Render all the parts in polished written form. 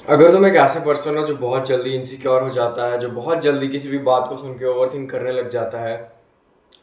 अगर तुम एक ऐसा पर्सन हो जो बहुत जल्दी इनसिक्योर हो जाता है, जो बहुत जल्दी किसी भी बात को सुन के ओवरथिंक करने लग जाता है,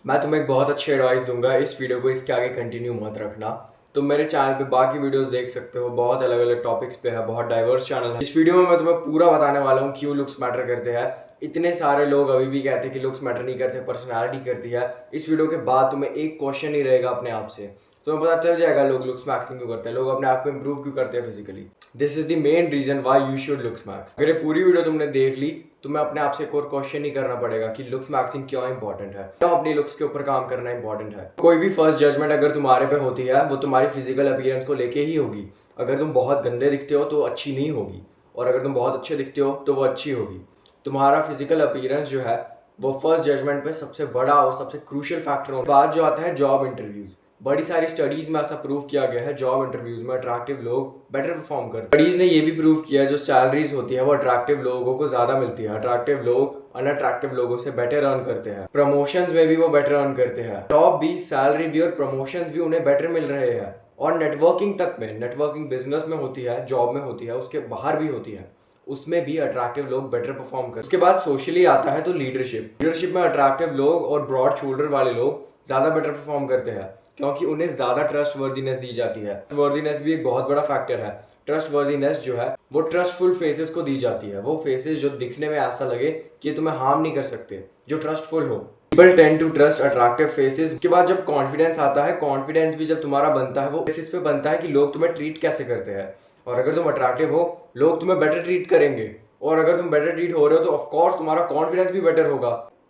मैं तुम्हें एक बहुत अच्छी एडवाइस दूंगा। इस वीडियो को इसके आगे कंटिन्यू मत रखना। तुम मेरे चैनल पे बाकी वीडियोस देख सकते हो, बहुत अलग अलग टॉपिक्स पे है, बहुत डाइवर्स चैनल है। इस वीडियो में मैं तुम्हें पूरा बताने वाला हूँ क्यों लुक्स मैटर करते हैं। इतने सारे लोग अभी भी कहते हैं कि लुक्स मैटर नहीं करते, पर्सनैलिटी करती है। इस वीडियो के बाद तुम्हें एक क्वेश्चन ही रहेगा अपने आप से, तुम्हें पता चल जाएगा लोग लुक्स मैक्सिंग क्यों करते हैं, लोग अपने आप को इंप्रूव क्यों करते हैं physically. This is the main reason why you should looks max. अगर ये पूरी वीडियो तुमने देख ली, तुम्हें अपने आप से एक और क्वेश्चन ही करना पड़ेगा कि लुक्स मैक्सिंग क्यों इंपॉर्टेंट है, क्यों अपनी लुक्स के ऊपर काम करना इंपॉर्टेंट है। कोई भी फर्स्ट जजमेंट अगर तुम्हारे पे होती है वो तुम्हारी फिजिकल अपीयरेंस को लेके ही होगी। अगर तुम बहुत गंदे दिखते हो तो अच्छी नहीं होगी, और अगर तुम बहुत अच्छे दिखते हो तो वो अच्छी होगी। तुम्हारा फिजिकल अपीयरेंस जो है वो फर्स्ट जजमेंट पे सबसे बड़ा और सबसे क्रूशियल फैक्टर होता है। बात जो आता है जॉब इंटरव्यूज, बड़ी सारी स्टडीज में ऐसा प्रूव किया गया है जॉब इंटरव्यूज में अट्रैक्टिव लोग बेटर परफॉर्म करते हैं। स्टडीज ने ये भी प्रूव किया है जो सैलरीज होती है वो अट्रैक्टिव लोगों को ज्यादा मिलती है। अट्रैक्टिव लोग अनअट्रैक्टिव लोगों से बेटर अर्न करते हैं, प्रमोशंस में भी वो बेटर अर्न करते हैं। जॉब भी, सैलरी भी और प्रमोशंस भी उन्हें बेटर मिल रहे हैं। और नेटवर्किंग तक में, नेटवर्किंग बिजनेस में होती है, जॉब में होती है, उसके बाहर भी होती है, उसमें भी अट्रैक्टिव लोग बेटर परफॉर्म करते हैं। उसके बाद सोशली आता है तो लीडरशिप में अट्रैक्टिव लोग और ब्रॉड शोल्डर वाले लोग ज्यादा बेटर परफॉर्म करते हैं, क्योंकि उन्हें ज्यादा ट्रस्ट वर्दीनेस दी जाती है। वर्दीनेस भी एक बहुत बड़ा फैक्टर है। ट्रस्ट वर्दीनेस जो है वो ट्रस्टफुल फेसेस को दी जाती है। वो फेसेस जो दिखने में ऐसा लगे कि ये तुम्हें हार्म नहीं कर सकते, जो ट्रस्टफुल हो। People tend to trust attractive faces. उसके बाद जब कॉन्फिडेंस आता है, कॉन्फिडेंस भी जब तुम्हारा बनता है वो बेसिस पे बनता है कि लोग तुम्हें ट्रीट कैसे करते हैं। और अगर तुम अट्रैक्टिव हो, लोग तुम्हें बेटर ट्रीट करेंगे। और अगर तुम बेटर ट्रीट हो रहे हो तो ऑफकोर्स तुम्हारा कॉन्फिडेंस भी बेटर होगा,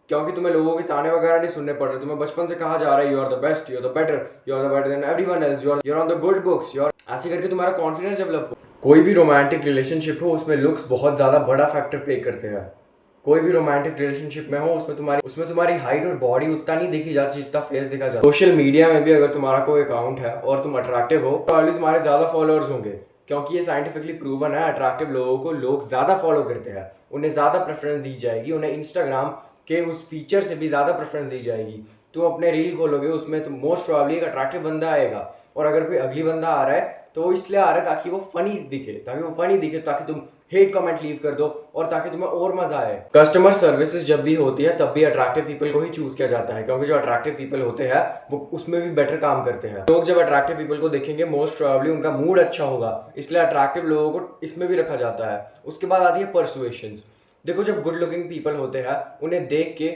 क्योंकि तुम्हें लोगों के ताने वगैरह नहीं सुनने पड़ रहे। तुम्हें बचपन से कहा जा रहा है you are the best, you are the better, you are the better than everyone else, you are on the good books, you are, ऐसे करके तुम्हारा कॉन्फिडेंस डेवलप हो। कोई भी रोमांटिक रिलेशनशिप हो उसमें लुक्स बहुत ज्यादा बड़ा फैक्टर प्ले करते हैं। कोई भी रोमांटिक रिलेशनशिप में हो उसमें तुम्हारी हाइट और बॉडी उतना नहीं देखी जाती जितना फेस देखा जाता है। सोशल मीडिया में भी अगर तुम्हारा कोई अकाउंट है और तुम अट्रैक्टिव हो तो ऑलरेडी तुम्हारे ज्यादा फॉलोअर्स होंगे, क्योंकि ये साइंटिफिकली प्रूवन है। अट्रैक्टिव लोगों को लोग ज्यादा फॉलो करते हैं, उन्हें ज्यादा प्रेफरेंस दी जाएगी, उन्हें इंस्टाग्राम के उस फीचर से भी ज्यादा प्रेफरेंस दी जाएगी। तुम अपने रील खोलोगे उसमें तुम मोस्ट प्रॉब्ली एक अट्रैक्टिव बंदा आएगा, और अगर कोई अगली बंदा आ रहा है तो वो इसलिए आ रहा है ताकि वो फनी दिखे, ताकि तुम हेट कमेंट लीव कर दो और ताकि तुम्हें और मजा आए। कस्टमर सर्विसेज जब भी होती है तब भी अट्रैक्टिव पीपल को ही चूज किया जाता है, क्योंकि जो अट्रैक्टिव पीपल होते हैं वो उसमें भी बेटर काम करते हैं। लोग जब अट्रैक्टिव पीपल को देखेंगे मोस्ट प्रोबेबली उनका मूड अच्छा होगा, इसलिए अट्रैक्टिव लोगों को इसमें भी रखा जाता है। उसके बाद आती है परसुएशंस। देखो, जब गुड लुकिंग पीपल होते हैं उन्हें देख के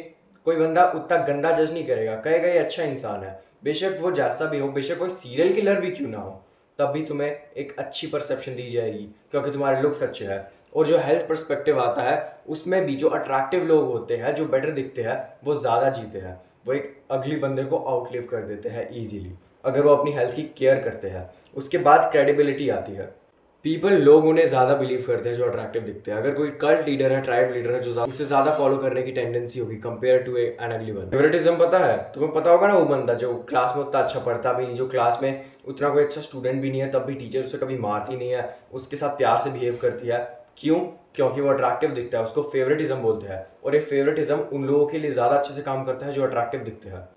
कोई बंदा उतना गंदा जज नहीं करेगा, कहेगा ये अच्छा इंसान है। बेशक वो जैसा भी हो, बेशक कोई सीरियल किलर भी क्यों ना हो, तब भी तुम्हें एक अच्छी परसेप्शन दी जाएगी, क्योंकि तुम्हारे लुक्स अच्छे हैं। और जो हेल्थ पर्सपेक्टिव आता है उसमें भी जो अट्रैक्टिव लोग होते हैं, जो बेटर दिखते हैं, वो ज़्यादा जीते हैं। वो एक अगली बंदे को आउटलिव कर देते हैं ईजिली, अगर वो अपनी हेल्थ की केयर करते हैं। उसके बाद क्रेडिबिलिटी आती है। लोग उन्हें ज़्यादा बिलीव करते हैं जो अट्रैक्टिव दिखते हैं। अगर कोई कल्ट लीडर है, ट्राइब लीडर है, जो उससे ज़्यादा फॉलो करने की टेंडेंसी होगी compare to an ugly one. Favouritism पता है तुम्हें, पता होगा ना, वो बंदा जो क्लास में उतना अच्छा पढ़ता भी नहीं, जो क्लास में उतना कोई अच्छा स्टूडेंट भी नहीं है, तब भी टीचर उसे कभी मारती नहीं है, उसके साथ प्यार से बिहेव करती है। क्यों? क्योंकि वो अट्रैक्टिव दिखता है। उसको फेवरेटिज्म बोलते हैं, और ये फेवरेटिज्म उन लोगों के लिए ज़्यादा अच्छे से काम करता है जो अट्रैक्टिव दिखते हैं।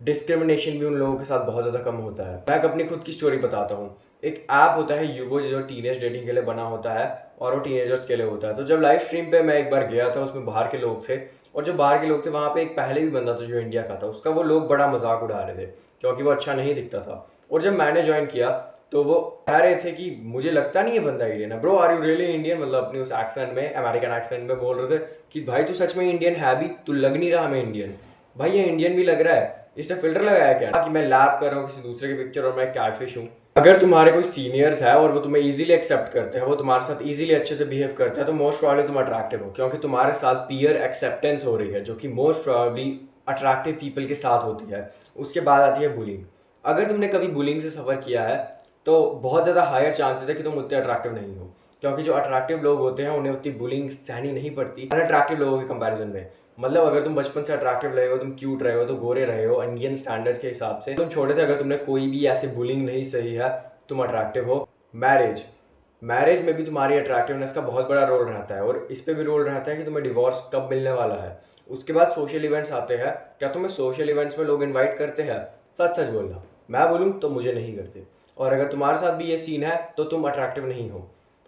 डिस्क्रिमिनेशन भी उन लोगों के साथ बहुत ज़्यादा कम होता है। मैं अपनी खुद की स्टोरी बताता हूँ। एक ऐप होता है यूबो जो टीनेज डेटिंग के लिए बना होता है, और वो टीनेजर्स के लिए होता है। तो जब लाइव स्ट्रीम पे मैं एक बार गया था, उसमें बाहर के लोग थे, और जो बाहर के लोग थे वहाँ पे एक पहले भी बंदा था जो इंडिया का था, उसका वो लोग बड़ा मजाक उड़ा रहे थे क्योंकि वो अच्छा नहीं दिखता था। और जब मैंने ज्वाइन किया तो वो कह रहे थे कि मुझे लगता नहीं है बंदा इंडियन है। Bro, are you really Indian? मतलब अपनी उस एक्सेंट में, अमेरिकन एक्सेंट में बोल रहे थे कि भाई तू सच में इंडियन है भी, तू लग नहीं रहा हमें इंडियन। भाई ये इंडियन भी लग रहा है, इसने फिल्टर लगाया क्या कि मैं लैप कर रहा हूँ किसी दूसरे की पिक्चर और मैं कैटफिश हूँ। अगर तुम्हारे कोई सीनियर्स है और वो तुम्हें इजीली एक्सेप्ट करते हैं, वो तुम्हारे साथ इजीली अच्छे से बिहेव करते हैं, तो मोस्ट प्रोबेबली तुम अट्रैक्टिव हो, क्योंकि तुम्हारे साथ पीयर एक्सेप्टेंस हो रही है, जो कि मोस्ट प्रोबेबली अट्रैक्टिव पीपल के साथ होती है। उसके बाद आती है बुलिंग। अगर तुमने कभी बुलिंग से सफ़र किया है तो बहुत ज़्यादा हायर चांसेस है कि तुम उतने अट्रैक्टिव नहीं हो, क्योंकि जो अट्रैक्टिव लोग होते हैं उन्हें उतनी बुलिंग सहनी नहीं पड़ती अनअट्रैक्टिव लोगों के कंपैरिजन में। मतलब अगर तुम बचपन से अट्रैक्टिव रहे हो, तुम क्यूट रहे हो, तो गोरे रहे हो इंडियन स्टैंडर्ड्स के हिसाब से, तुम छोटे से अगर तुमने कोई भी ऐसे बुलिंग नहीं सही है, तुम अट्रैक्टिव हो। मैरिज में भी तुम्हारी अट्रैक्टिवनेस का बहुत बड़ा रोल रहता है, और इस पे भी रोल रहता है कि तुम्हें डिवोर्स कब मिलने वाला है। उसके बाद सोशल इवेंट्स आते हैं। क्या तुम्हें सोशल इवेंट्स में लोग इन्वाइट करते हैं? सच सच बोलना, मैं बोलूँ तो मुझे नहीं करते। और अगर तुम्हारे साथ भी ये सीन है तो तुम अट्रैक्टिव नहीं हो।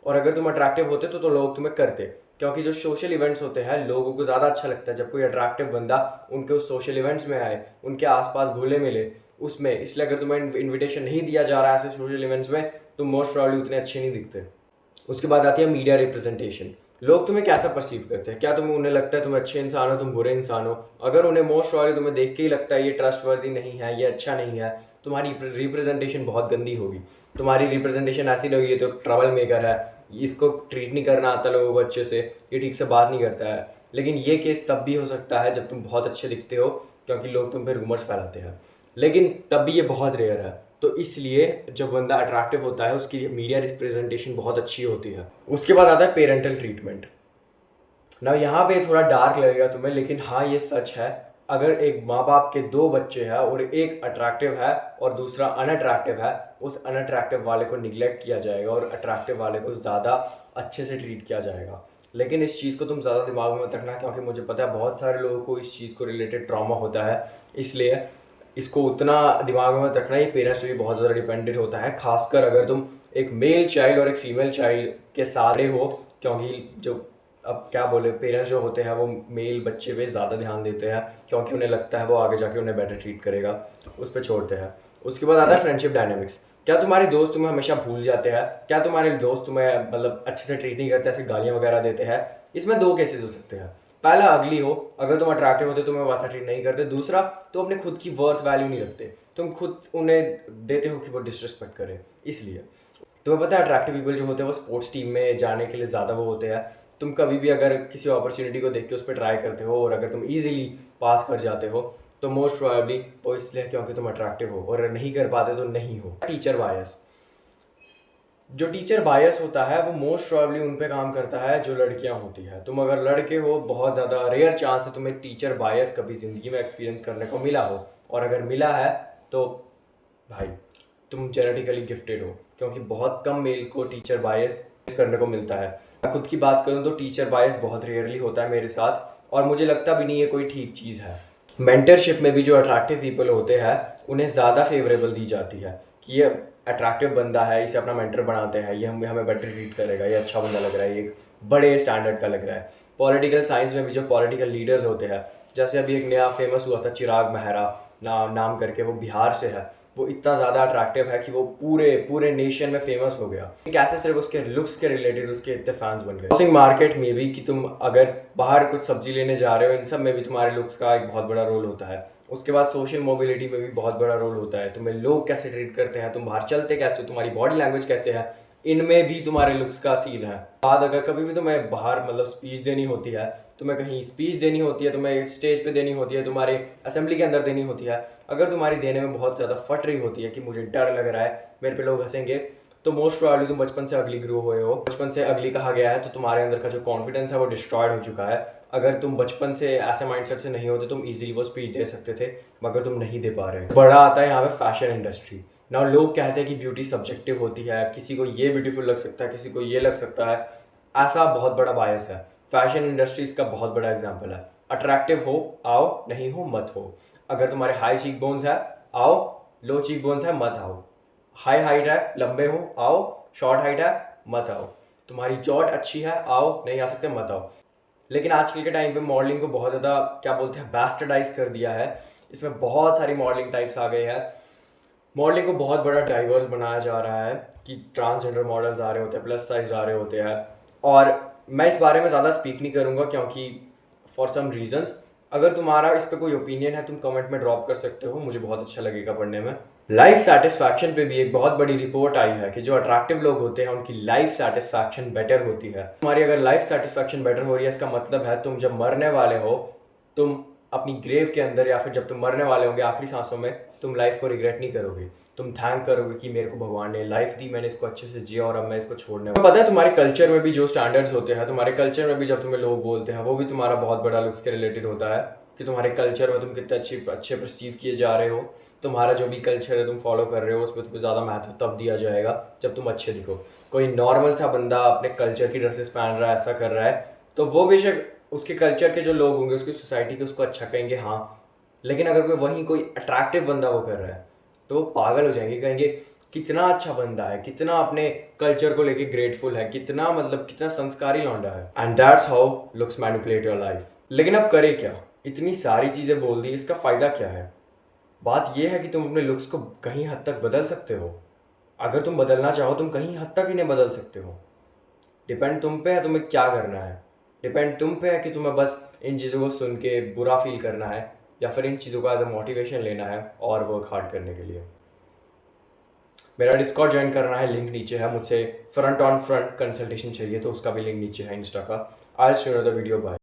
और अगर तुम अट्रैक्टिव होते तो लोग तुम्हें करते, क्योंकि जो सोशल इवेंट्स होते हैं लोगों को ज़्यादा अच्छा लगता है जब कोई अट्रैक्टिव बंदा उनके उस सोशल इवेंट्स में आए, उनके आसपास घुले मिले उसमें। इसलिए अगर तुम्हें इनविटेशन नहीं दिया जा रहा है ऐसे सोशल इवेंट्स में, तुम मोस्ट प्रॉब्ली उतने अच्छे नहीं दिखते। उसके बाद आती है मीडिया रिप्रेजेंटेशन। लोग तुम्हें कैसा परसीव करते हैं? क्या तुम्हें उन्हें लगता है तुम अच्छे इंसान हो, तुम बुरे इंसान हो? अगर उन्हें मोस्ट प्रॉब्ली तुम्हें देख के ही लगता है ये ट्रस्टवर्दी नहीं है, ये अच्छा नहीं है, तुम्हारी रिप्रेजेंटेशन बहुत गंदी होगी। तुम्हारी रिप्रेजेंटेशन ऐसी लगेगी ये तो ट्रबल मेकर है, इसको ट्रीट नहीं करना आता लोगों को अच्छे से, ये ठीक से बात नहीं करता है। लेकिन ये केस तब भी हो सकता है जब तुम बहुत अच्छे दिखते हो, क्योंकि लोग तुम पे रूमर्स फैलाते हैं, लेकिन तब भी ये बहुत रेयर है। तो इसलिए जब बंदा अट्रैक्टिव होता है उसकी मीडिया रिप्रेजेंटेशन बहुत अच्छी होती है। उसके बाद आता है पेरेंटल ट्रीटमेंट। ना यहाँ पे थोड़ा डार्क लगेगा तुम्हें, लेकिन हाँ ये सच है। अगर एक माँ बाप के दो बच्चे हैं और एक अट्रैक्टिव है और दूसरा अनअट्रैक्टिव है, उस अनअट्रैक्टिव वाले को निगलेक्ट किया जाएगा और अट्रैक्टिव वाले को ज़्यादा अच्छे से ट्रीट किया जाएगा। लेकिन इस चीज़ को तुम ज़्यादा दिमाग में मत रखना, क्योंकि मुझे पता है बहुत सारे लोगों को इस चीज़ को रिलेटेड ट्रॉमा होता है। इसलिए इसको उतना दिमाग में मत रखना, ये पेरेंट्स पे भी बहुत ज़्यादा डिपेंडेंट होता है, खासकर अगर तुम एक मेल चाइल्ड और एक फीमेल चाइल्ड के सारे हो। क्योंकि जो अब क्या बोले, पेरेंट्स जो होते हैं वो मेल बच्चे पे ज़्यादा ध्यान देते हैं, क्योंकि उन्हें लगता है वो आगे जाके उन्हें बेटर ट्रीट करेगा, उस पर छोड़ते हैं। उसके बाद आता है फ्रेंडशिप डायनेमिक्स। क्या तुम्हारे दोस्त तुम्हें हमेशा भूल जाते हैं? क्या तुम्हारे दोस्त तुम्हें मतलब अच्छे से ट्रीट नहीं करते, ऐसे गालियाँ वगैरह देते हैं? इसमें दो केसेस हो सकते हैं। पहला, अगली हो, अगर तुम अट्रैक्टिव होते तुम्हें वैसा ट्रीट नहीं करते। दूसरा, तो अपने खुद की वर्थ वैल्यू नहीं रखते, तुम खुद उन्हें देते हो कि वो डिसरिस्पेक्ट करे। इसलिए तुम्हें पता है अट्रैक्टिव पीपल जो होते हैं वो स्पोर्ट्स टीम में जाने के लिए ज़्यादा वो होते हैं। तुम कभी भी अगर किसी अपॉर्चुनिटी को देख के उस पर ट्राई करते हो और अगर तुम ईजिली पास कर जाते हो तो मोस्ट प्रोबेबली वो इसलिए क्योंकि तुम अट्रैक्टिव हो, और अगर नहीं कर पाते तो नहीं हो। टीचर बायस। जो टीचर बायस होता है वो मोस्ट प्रोबेबली उन पे काम करता है जो लड़कियां होती है। तुम अगर लड़के हो, बहुत ज़्यादा रेयर चांस है तुम्हें टीचर बायस कभी ज़िंदगी में एक्सपीरियंस करने को मिला हो, और अगर मिला है तो भाई तुम जेनेटिकली गिफ्टेड हो, क्योंकि बहुत कम मेल को टीचर बायस करने को मिलता है। मैं खुद की बात करूँ तो टीचर बायस बहुत रेयरली होता है मेरे साथ, और मुझे लगता भी नहीं है कोई ठीक चीज़ है। मेंटरशिप में भी जो अट्रैक्टिव पीपल होते हैं उन्हें ज़्यादा फेवरेबल दी जाती है कि ये अट्रैक्टिव बंदा है, इसे अपना मेंटर बनाते हैं, ये हमें बेटर ट्रीट करेगा, ये अच्छा बंदा लग रहा है, ये एक बड़े स्टैंडर्ड का लग रहा है। पॉलिटिकल साइंस में भी जो पॉलिटिकल लीडर्स होते हैं, जैसे अभी एक नया फेमस हुआ था चिराग मेहरा नाम करके, वो बिहार से है, वो इतना ज़्यादा अट्रैक्टिव है कि वो पूरे पूरे नेशन में फेमस हो गया। कैसे सिर्फ उसके लुक्स के रिलेटेड उसके इतने फैंस बन गए। हाउसिंग मार्केट में भी कि तुम अगर बाहर कुछ सब्जी लेने जा रहे हो, इन सब में भी तुम्हारे लुक्स का एक बहुत बड़ा रोल होता है। उसके बाद सोशल मोबिलिटी में भी बहुत बड़ा रोल होता है, तुम्हें लोग कैसे ट्रीट करते हैं, तुम बाहर चलते कैसे हो, तुम्हारी बॉडी लैंग्वेज कैसे है, इनमें भी तुम्हारे लुक्स का सीन है। बाद अगर कभी भी तुम्हें बाहर मतलब स्पीच देनी होती है, तुम्हें कहीं स्पीच देनी होती है, तुम्हें स्टेज पे देनी होती है, तुम्हारे असेंबली के अंदर देनी होती है, अगर तुम्हारी देने में बहुत ज़्यादा फट रही होती है कि मुझे डर लग रहा है, मेरे पे लोग हंसेंगे, तो मोस्ट प्रोबेबली तुम बचपन से अगली ग्रो हुए हो। बचपन से अगली कहा गया है तो तुम्हारे अंदर का जो कॉन्फिडेंस है वो डिस्ट्रॉयड हो चुका है। अगर तुम बचपन से ऐसे माइंडसेट से नहीं होते तुम इजीली वो स्पीच दे सकते थे, मगर तुम नहीं दे पा रहे। बड़ा आता है यहाँ पे फैशन इंडस्ट्री। ना लोग कहते हैं कि ब्यूटी सब्जेक्टिव होती है, किसी को ये ब्यूटीफुल लग सकता है, किसी को ये लग सकता है, ऐसा बहुत बड़ा बायस है। फैशन इंडस्ट्री इसका बहुत बड़ा एग्जाम्पल है। अट्रैक्टिव हो आओ, नहीं हो मत हो। अगर तुम्हारे हाई चीक बोन्स है आओ, लो चीक बोन्स है मत आओ। हाई हाइट है लंबे हो आओ, शॉर्ट हाइट है मत आओ। तुम्हारी जॉट अच्छी है आओ, नहीं आ सकते मत आओ। लेकिन आजकल के टाइम पे मॉडलिंग को बहुत ज़्यादा क्या बोलते हैं बैस्टर्डाइज कर दिया है। इसमें बहुत सारी मॉडलिंग टाइप्स आ गए हैं। मॉडलिंग को बहुत बड़ा डाइवर्स बनाया जा रहा है कि ट्रांसजेंडर मॉडल्स आ रहे होते हैं, प्लस साइज आ रहे होते हैं। और मैं इस बारे में ज़्यादा स्पीक नहीं करूँगा क्योंकि फॉर सम रीजंस। अगर तुम्हारा इस पर कोई ओपिनियन है तुम कमेंट में ड्रॉप कर सकते हो, मुझे बहुत अच्छा लगेगा पढ़ने में। लाइफ सेटिस्फैक्शन पे भी एक बहुत बड़ी रिपोर्ट आई है कि जो अट्रैक्टिव लोग होते हैं उनकी लाइफ सेटिस्फैक्शन बेटर होती है। तुम्हारी अगर लाइफ सेटिस्फैक्शन बेटर हो रही है, इसका मतलब है तुम जब मरने वाले हो, तुम अपनी ग्रेव के अंदर या फिर जब तुम मरने वाले होंगे आखिरी सांसों में, तुम लाइफ को रिग्रेट नहीं करोगे। तुम थैंक करोगे कि मेरे को भगवान ने लाइफ दी, मैंने इसको अच्छे से जिया और अब मैं इसको छोड़ने वाला। पता है तुम्हारे कल्चर में भी जो स्टैंडर्ड्स होते हैं, तुम्हारे कल्चर में भी जब तुम्हें लोग बोलते हैं वो भी तुम्हारा बहुत बड़ा लुक्स के रिलेटेड होता है कि तुम्हारे कल्चर में तुम कितने अच्छे परसीव किए जा रहे हो। तुम्हारा जो भी कल्चर है तुम फॉलो कर रहे हो उसमें तुम्हें ज़्यादा महत्व तब दिया जाएगा जब तुम अच्छे दिखो। कोई नॉर्मल सा बंदा अपने कल्चर की ड्रेसेस पहन रहा है, ऐसा कर रहा है, तो वो बेशक उसके कल्चर के जो लोग होंगे उसकी सोसाइटी के उसको अच्छा कहेंगे, हाँ। लेकिन अगर कोई वहीं कोई अट्रैक्टिव बंदा वो कर रहा है तो वो पागल हो जाएंगे, कहेंगे कितना अच्छा बंदा है, कितना अपने कल्चर को लेके ग्रेटफुल है, कितना मतलब कितना संस्कारी लौंडा है। And that's how looks manipulate your life. लेकिन अब करे क्या, इतनी सारी चीज़ें बोल दी, इसका फ़ायदा क्या है? बात यह है कि तुम अपने लुक्स को कहीं हद तक बदल सकते हो। अगर तुम बदलना चाहो तुम कहीं हद तक इन्हें बदल सकते हो। डिपेंड तुम पे है तुम्हें क्या करना है। डिपेंड तुम पे है कि तुम्हें बस इन चीज़ों को सुन के बुरा फील करना है या फिर इन चीज़ों को एज अ मोटिवेशन लेना है और वर्क हार्ड करने के लिए। मेरा डिस्कॉर्ड ज्वाइन करना है, लिंक नीचे है। मुझसे फ्रंट ऑन फ्रंट कंसल्टेशन चाहिए तो उसका भी लिंक नीचे है इंस्टा का। I will show you the video. Bye.